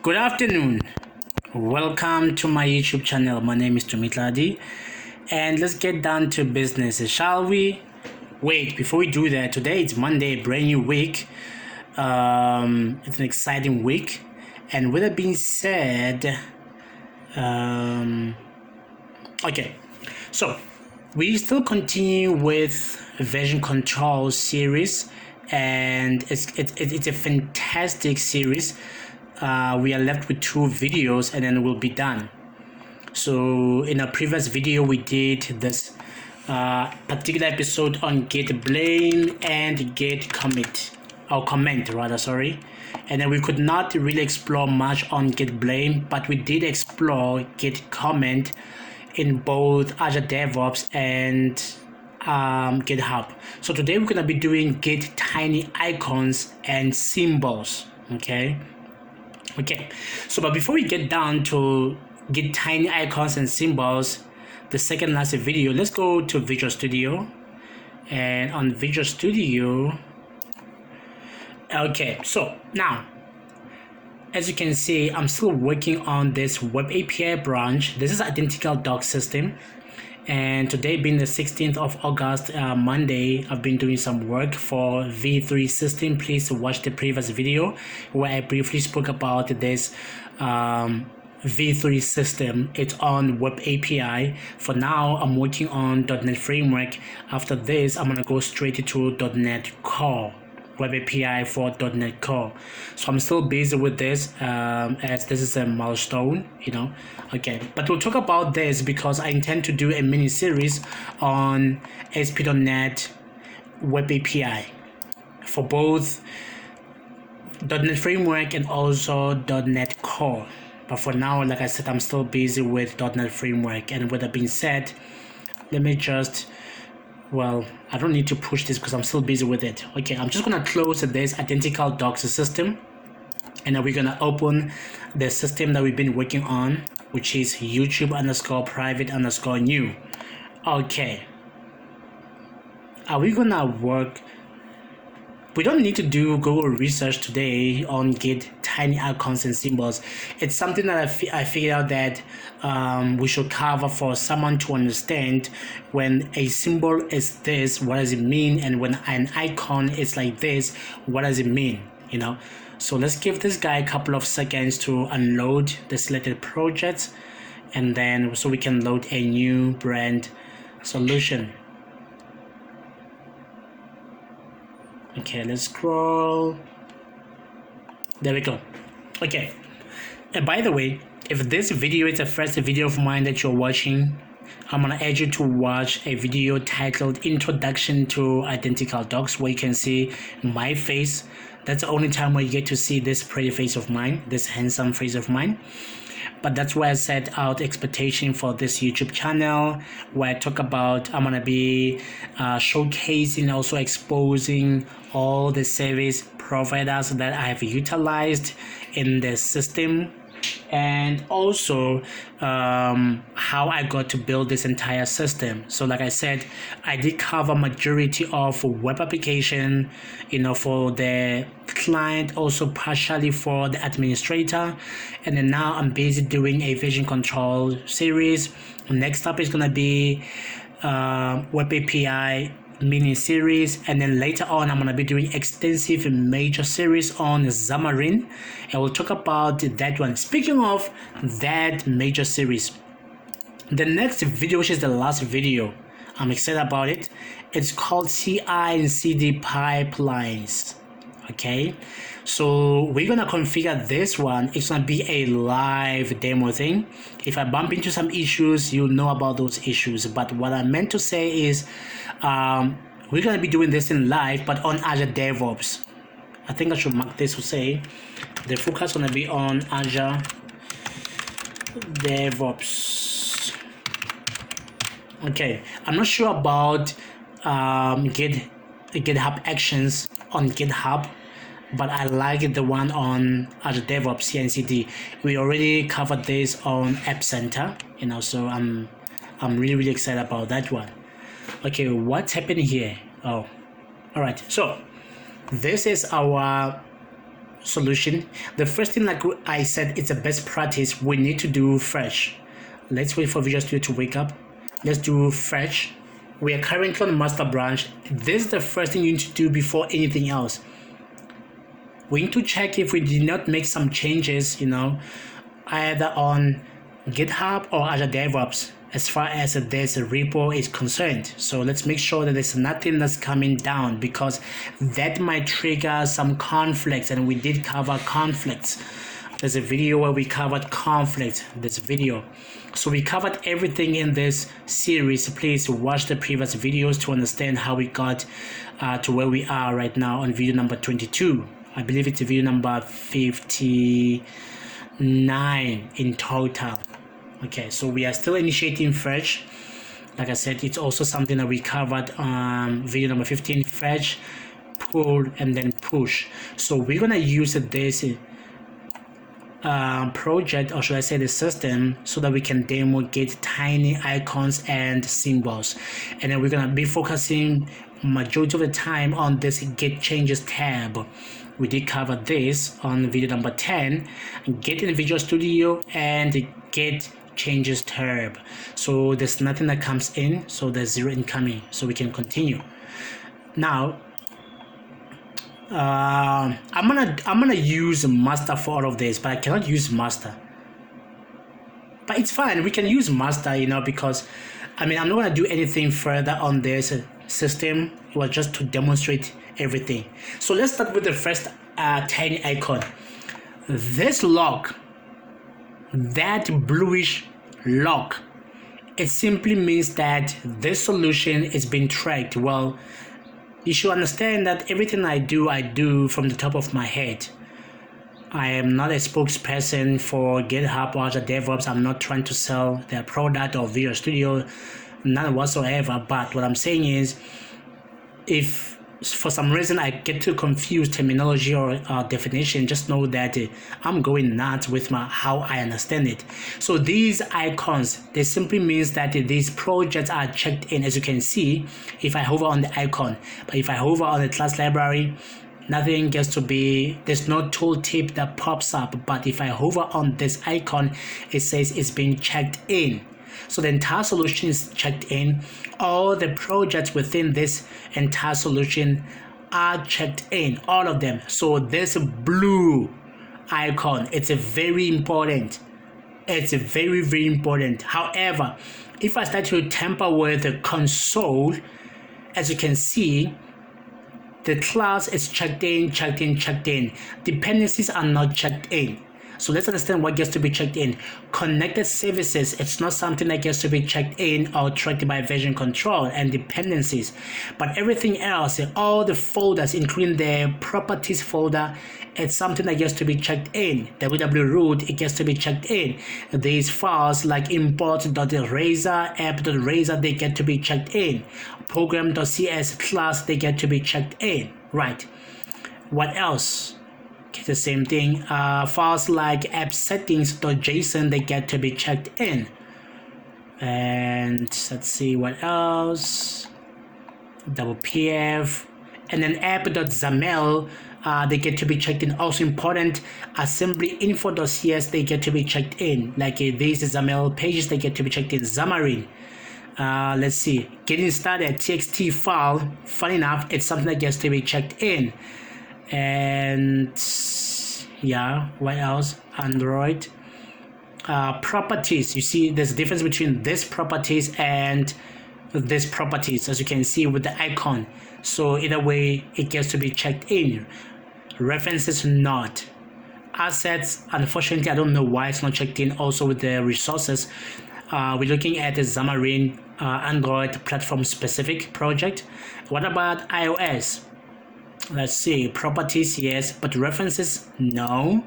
Good afternoon. Welcome to my YouTube channel. My name is Tumi Tladi, and let's get down to business, shall we? Wait, before we do that, today it's Monday, brand new week. It's an exciting week, and with that being said, okay, so we still continue with version control series, and it's a fantastic series. We are left with 2 videos and then we'll be done. So in a previous video we did this particular episode on git blame and git commit, or comment rather, sorry. And then we could not really explore much on git blame, but we did explore git comment in both Azure DevOps and GitHub. So today we're gonna be doing Git Tiny icons and symbols. Okay, so but before we get down to Git Tiny icons and symbols, the second last video, let's go to Visual Studio. And on Visual Studio, okay, so now as you can see, I'm still working on this web API branch. This is identical doc system, and today being the 16th of August, Monday, I've been doing some work for V3 system. Please watch the previous video where I briefly spoke about this V3 system. It's on web API. For now, I'm working on .NET framework. After this, I'm gonna go straight to .NET Core, web API for .NET Core. So I'm still busy with this, as this is a milestone, okay, but we'll talk about this because I intend to do a mini series on ASP.NET web API for both .NET framework and also .NET Core. But for now, like I said, I'm still busy with .NET framework. And with that being said, let me just, well, I don't need to push this because I'm still busy with it. Okay, I'm just gonna close this identical docs system, and then we're gonna open the system that we've been working on, which is YouTube_private_new. Okay, are we gonna work? We don't need to do Google research today on Git Tiny icons and symbols. It's something that I figured out that we should cover for someone to understand. When a symbol is this, what does it mean? And when an icon is like this, what does it mean? So let's give this guy a couple of seconds to unload the selected projects, and then so we can load a new brand solution. Okay, let's scroll. There we go. Okay, and by the way, if this video is the first video of mine that you're watching, I'm gonna urge you to watch a video titled Introduction to Identical Docs, where you can see my face. That's the only time where you get to see this pretty face of mine, this handsome face of mine. But that's where I set out expectation for this YouTube channel, where I talk about, I'm gonna be showcasing, also exposing all the service providers that I have utilized in the system, and also how I got to build this entire system. So like I said, I did cover majority of web application, for the client, also partially for the administrator, and then now I'm busy doing a version control series. Next up is gonna be web API mini series, and then later on I'm gonna be doing extensive major series on Xamarin, and we'll talk about that one. Speaking of that major series, the next video, which is the last video, I'm excited about it. It's called CI and CD pipelines. Okay, so we're gonna configure this one. It's gonna be a live demo thing. If I bump into some issues, you'll know about those issues. But what I meant to say is we're gonna be doing this in live, but on Azure DevOps. I think I should mark this to say the focus is gonna be on Azure DevOps. Okay, I'm not sure about GitHub Actions on GitHub, but I like the one on Azure DevOps CI/CD. We already covered this on App Center, so I'm really excited about that one. Okay, what's happening here? Oh, all right. So this is our solution, the first thing, like I said, it's a best practice. We need to do fresh. Let's wait for Visual Studio to wake up. Let's do fresh. We are currently on master branch. This is the first thing you need to do before anything else. We need to check if we did not make some changes, either on GitHub or Azure DevOps as far as this repo is concerned. So let's make sure that there's nothing that's coming down, because that might trigger some conflicts, and we did cover conflicts. There's a video where we covered conflict, this video. So we covered everything in this series. Please watch the previous videos to understand how we got to where we are right now on video number 22. I believe it's video number 59 in total. Okay, so we are still initiating fetch. Like I said, it's also something that we covered on video number 15, fetch, pull, and then push. So we're gonna use this project, or should I say the system, so that we can demo Git Tiny icons and symbols. And then we're gonna be focusing majority of the time on this Git changes tab. We did cover this on video number 10, Git in Visual Studio and Git changes tab. So there's nothing that comes in, so there's 0 incoming, so we can continue. Now I'm gonna use master for all of this, but I cannot use master. But it's fine, we can use master, because I'm not gonna do anything further on this system. It was just to demonstrate everything. So let's start with the first tiny icon. This lock, that bluish lock, it simply means that this solution is being tracked. Well, you should understand that everything I do from the top of my head. I am not a spokesperson for GitHub or Azure DevOps. I'm not trying to sell their product or Visual Studio, none whatsoever. But what I'm saying is, if for some reason I get to confuse terminology or definition, just know that I'm going nuts with how I understand it. So these icons, they simply means that these projects are checked in, as you can see if I hover on the icon. But if I hover on the class library, nothing gets to be, there's no tooltip that pops up. But if I hover on this icon, it says it's been checked in. So the entire solution is checked in. All the projects within this entire solution are checked in, all of them. So this blue icon, it's a very important. It's a very, very important. However, if I start to tamper with the console, as you can see, the class is checked in, checked in, checked in. Dependencies are not checked in. So let's understand what gets to be checked in. Connected services, it's not something that gets to be checked in or tracked by version control and dependencies. But everything else, all the folders, including the properties folder, it's something that gets to be checked in. www root, it gets to be checked in. These files like import.razor, app.razor, they get to be checked in. Program.cs class, they get to be checked in. Right. What else? The same thing. Files like app settings.json, they get to be checked in. And let's see what else. WPF, and then app.xaml, they get to be checked in. Also important, assembly info.cs, they get to be checked in. Like these XAML pages, they get to be checked in. Xamarin. Let's see, getting started, txt file, funny enough, it's something that gets to be checked in. And yeah, what else? Android. Properties, you see there's a difference between this properties and this properties, as you can see with the icon. So either way, it gets to be checked in. References not. Assets, unfortunately, I don't know why it's not checked in. Also with the resources, we're looking at the Xamarin Android platform specific project. What about iOS? Let's see, properties, yes, but references, no.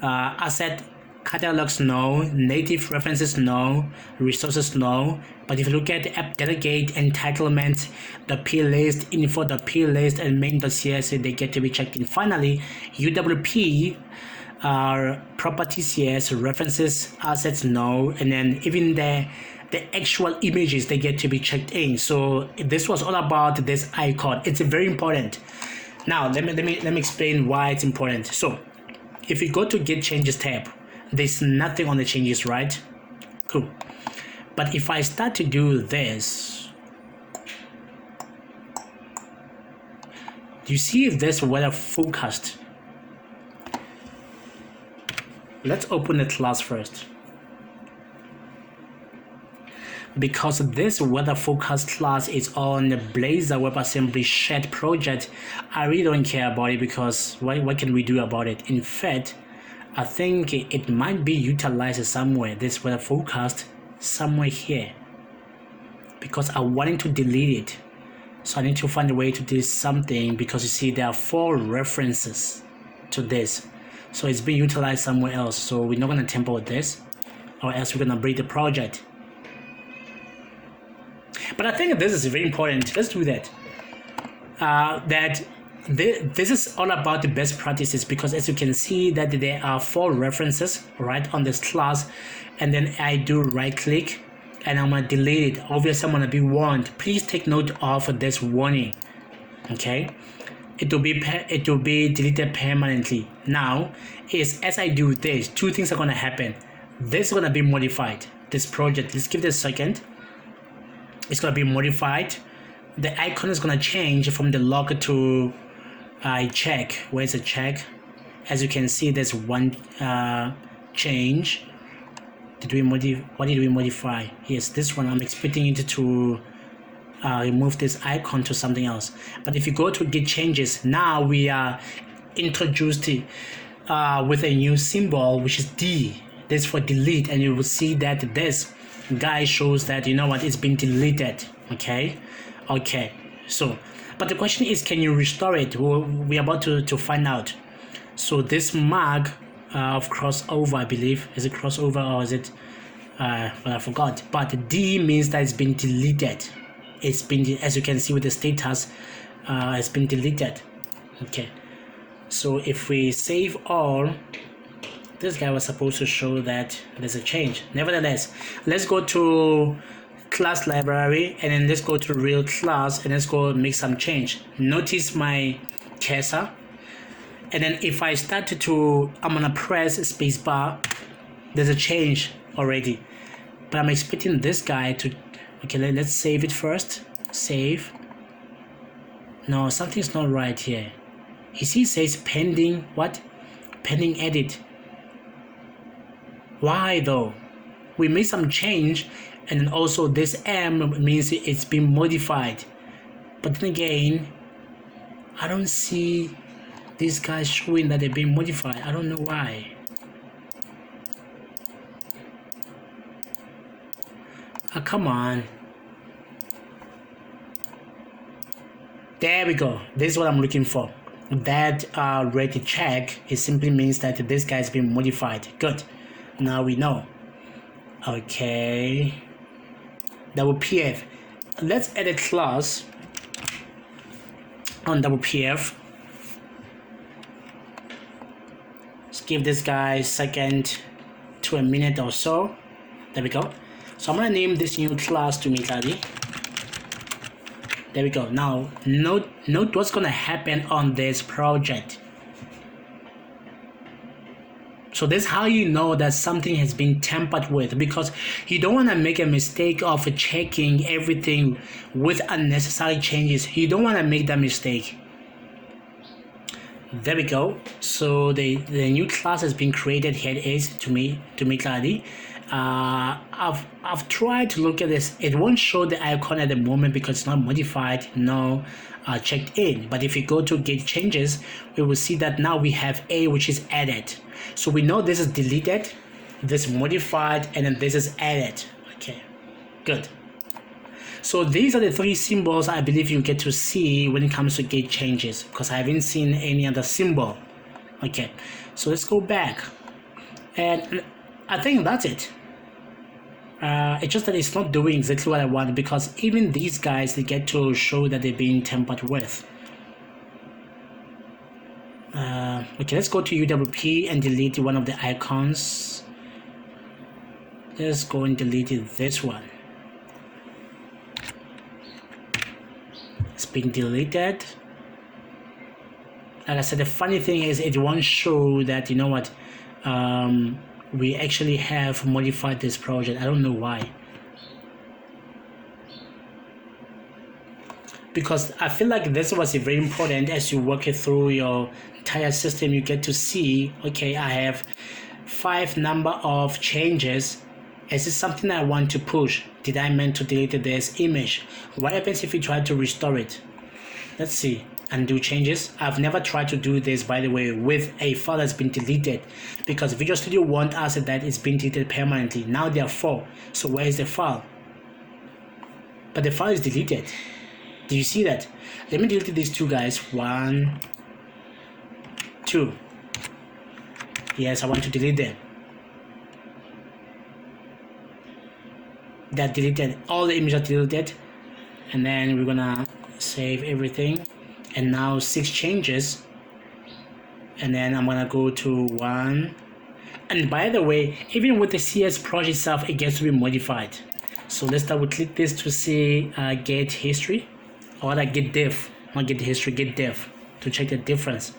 Asset catalogs, no. Native references, no. Resources, no. But if you look at the app delegate, entitlement, the plist, info, the plist, and main.cs, they get to be checked in. Finally, UWP, properties, yes. References, assets, no. And then even the actual images, they get to be checked in. So this was all about this icon. It's very important. Now let me explain why it's important. So if you go to Git Changes tab, there's nothing on the changes, right? Cool. But if I start to do this, do you see if this weather forecast? Let's open the class first. Because this weather forecast class is on the Blazor WebAssembly shared project, I really don't care about it because what can we do about it? In fact, I think it might be utilized somewhere, this weather forecast, somewhere here. Because I wanted to delete it. So I need to find a way to do something because you see there are 4 references to this. So it's being utilized somewhere else. So we're not going to tamper with this or else we're going to break the project. But I think this is very important. Let's do that. This is all about the best practices because as you can see that there are 4 references right on this class, and then I do right click and I'm gonna delete it. Obviously I'm gonna be warned. Please take note of this warning. Okay, it will be deleted permanently. Now as I do this, 2 things are gonna happen. This is gonna be modified. This project, let's give this a second. It's gonna be modified. The icon is gonna change from the log to check. Where's the check? As you can see, there's one change. What did we modify? Yes, this one. I'm expecting it to remove this icon to something else. But if you go to Git Changes, now we are introduced with a new symbol, which is D. This is for delete, and you will see that this guy shows that, you know what, it's been deleted. Okay, so but the question is, can you restore it? We're about to find out. So this mark of crossover, I believe, is it crossover or is it well, I forgot, but D means that it's been deleted. It's been, as you can see with the status, it's been deleted. Okay, so if we save all, this guy was supposed to show that there's a change. Nevertheless, let's go to class library and then let's go to real class and let's go make some change. Notice my cursor, and then if I start to, I'm gonna press spacebar, there's a change already. But I'm expecting this guy to, okay, let's save it first. Save. No, something's not right here. You see, it says pending, what? Pending edit. Why though? We made some change, and then also this M means it's been modified. But then again, I don't see these guys showing that they've been modified. I don't know why. Oh, come on. There we go. This is what I'm looking for. That red check, it simply means that this guy's been modified. Good. Now we know. Okay. WPF. Let's add a class on WPF. Let's give this guy a second to a minute or so. There we go. So I'm gonna name this new class Tumi Tladi. There we go. Now note what's gonna happen on this project. So this is how you know that something has been tampered with, because you don't want to make a mistake of checking everything with unnecessary changes. You don't want to make that mistake. There we go. So the new class has been created. Here it is, Tumi Tladi. I've tried to look at this. It won't show the icon at the moment because it's not modified, no checked in. But if you go to Git Changes, we will see that now we have A, which is added. So we know this is deleted, this modified, and then this is added. Okay, good. So these are the 3 symbols I believe you get to see when it comes to Git Changes, because I haven't seen any other symbol. Okay, so let's go back, and I think that's it. It's just that it's not doing exactly what I want, because even these guys, they get to show that they're being tampered with. Okay, let's go to UWP and delete one of the icons. Let's go and delete this one. It's been deleted. like I said, the funny thing is it won't show that, you know what, we actually have modified this project. I don't know why. Because I feel like this was very important. As you work it through your entire system, you get to see, okay, I have 5 number of changes. Is this something I want to push? Did I meant to delete this image? What happens if we try to restore it? Let's see. Undo changes. I've never tried to do this, by the way, with a file that's been deleted, because Visual Studio wants us that it's been deleted permanently. Now there are 4. So where is the file? But the file is deleted. Do you see that? Let me delete these 2 guys. 1, 2. Yes, I want to delete them. That deleted. All the images are deleted. And then we're gonna save everything. And now 6 changes. And then I'm gonna go to 1. And by the way, even with the CS project itself, it gets to be modified. So let's double click this to see Git history. Or like Git diff, not Git history, Git diff, to check the difference.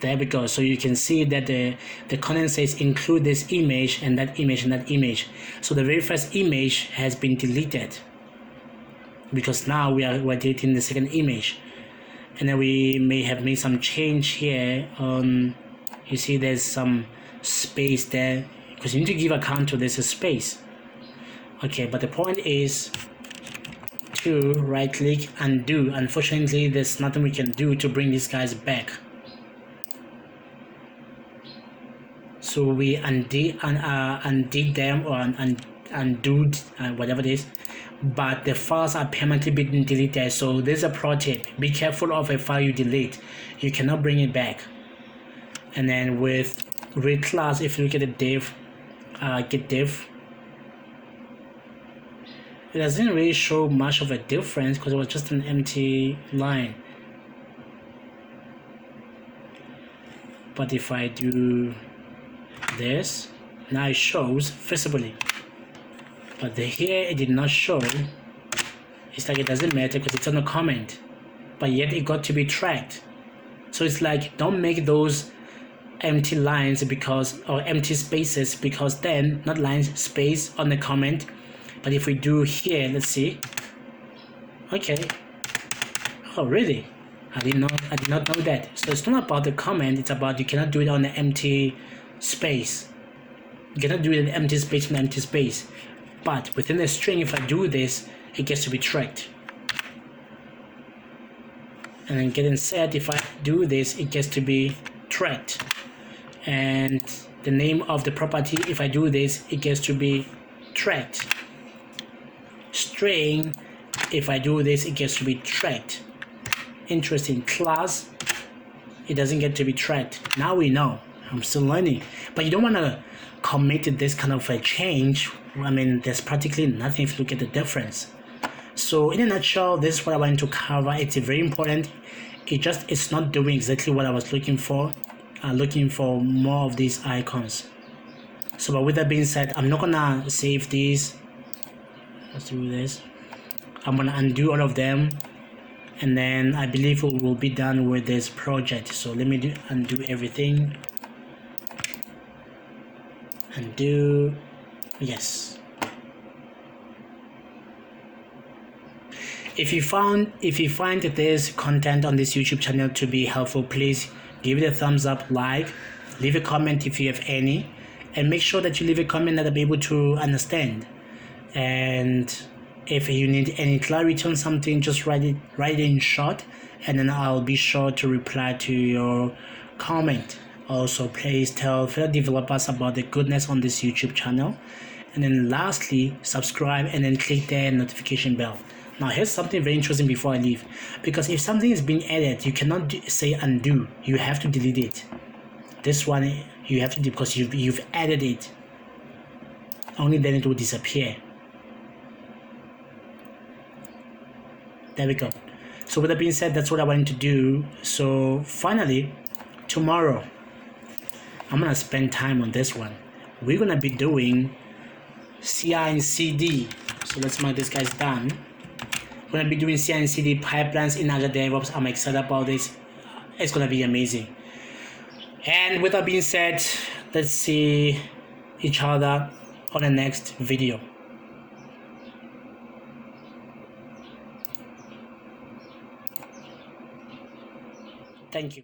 There we go. So you can see that the content says include this image and that image and that image. So the very first image has been deleted, because now we're deleting the second image. And then we may have made some change here on, you see there's some space there, because you need to give account to this space. Okay, but the point is to right click, undo. Unfortunately, there's nothing we can do to bring these guys back. So we undid them, or undo whatever it is, but the files are permanently being deleted. So there's a pro tip: be careful of a file you delete. You cannot bring it back. And then with read class, if you look at the div, Git diff, it doesn't really show much of a difference because it was just an empty line. But if I do this, now it shows visibly. But here it did not show. It's like it doesn't matter because it's on a comment, but yet it got to be tracked. So it's like, don't make those empty lines or empty spaces, because then, not lines, space on the comment. But if we do here, let's see. Okay. Oh, really? I did not know that. So it's not about the comment, it's about you cannot do it on an empty space. You cannot do it in empty space from empty space. But within the string, if I do this, it gets to be tracked. And then getting set, if I do this, it gets to be tracked. And the name of the property, if I do this, it gets to be tracked. String, if I do this, it gets to be tracked. Interesting. Class, it doesn't get to be tracked. Now we know. I'm still learning. But you don't want to commit this kind of a change. I mean, there's practically nothing if you look at the difference. So in a nutshell, this is what I wanted to cover. It's very important. It's not doing exactly what I was looking for. Looking for more of these icons. So but with that being said, I'm not gonna save these. Let's do this. I'm gonna undo all of them, and then I believe we will be done with this project. So let me undo everything. Undo. Yes. If you find this content on this YouTube channel to be helpful, please give it a thumbs up, like, leave a comment if you have any, and make sure that you leave a comment that I'll be able to understand. And if you need any clarity on something, just write it in short, and then I'll be sure to reply to your comment. Also, please tell fellow developers about the goodness on this YouTube channel. And then lastly, subscribe and then click the notification bell. Now here's something very interesting before I leave, because if something is being added, you cannot say undo. You have to delete it. This one you have to do because you've added it. Only then it will disappear. There we go. So with that being said, that's what I wanted to do. So finally, tomorrow, I'm gonna spend time on this one. We're gonna be doing CI and CD. So let's mark this guy's done. We're going to be doing CI/CD pipelines in Azure DevOps. I'm excited about this. It's going to be amazing. And with that being said, let's see each other on the next video. Thank you.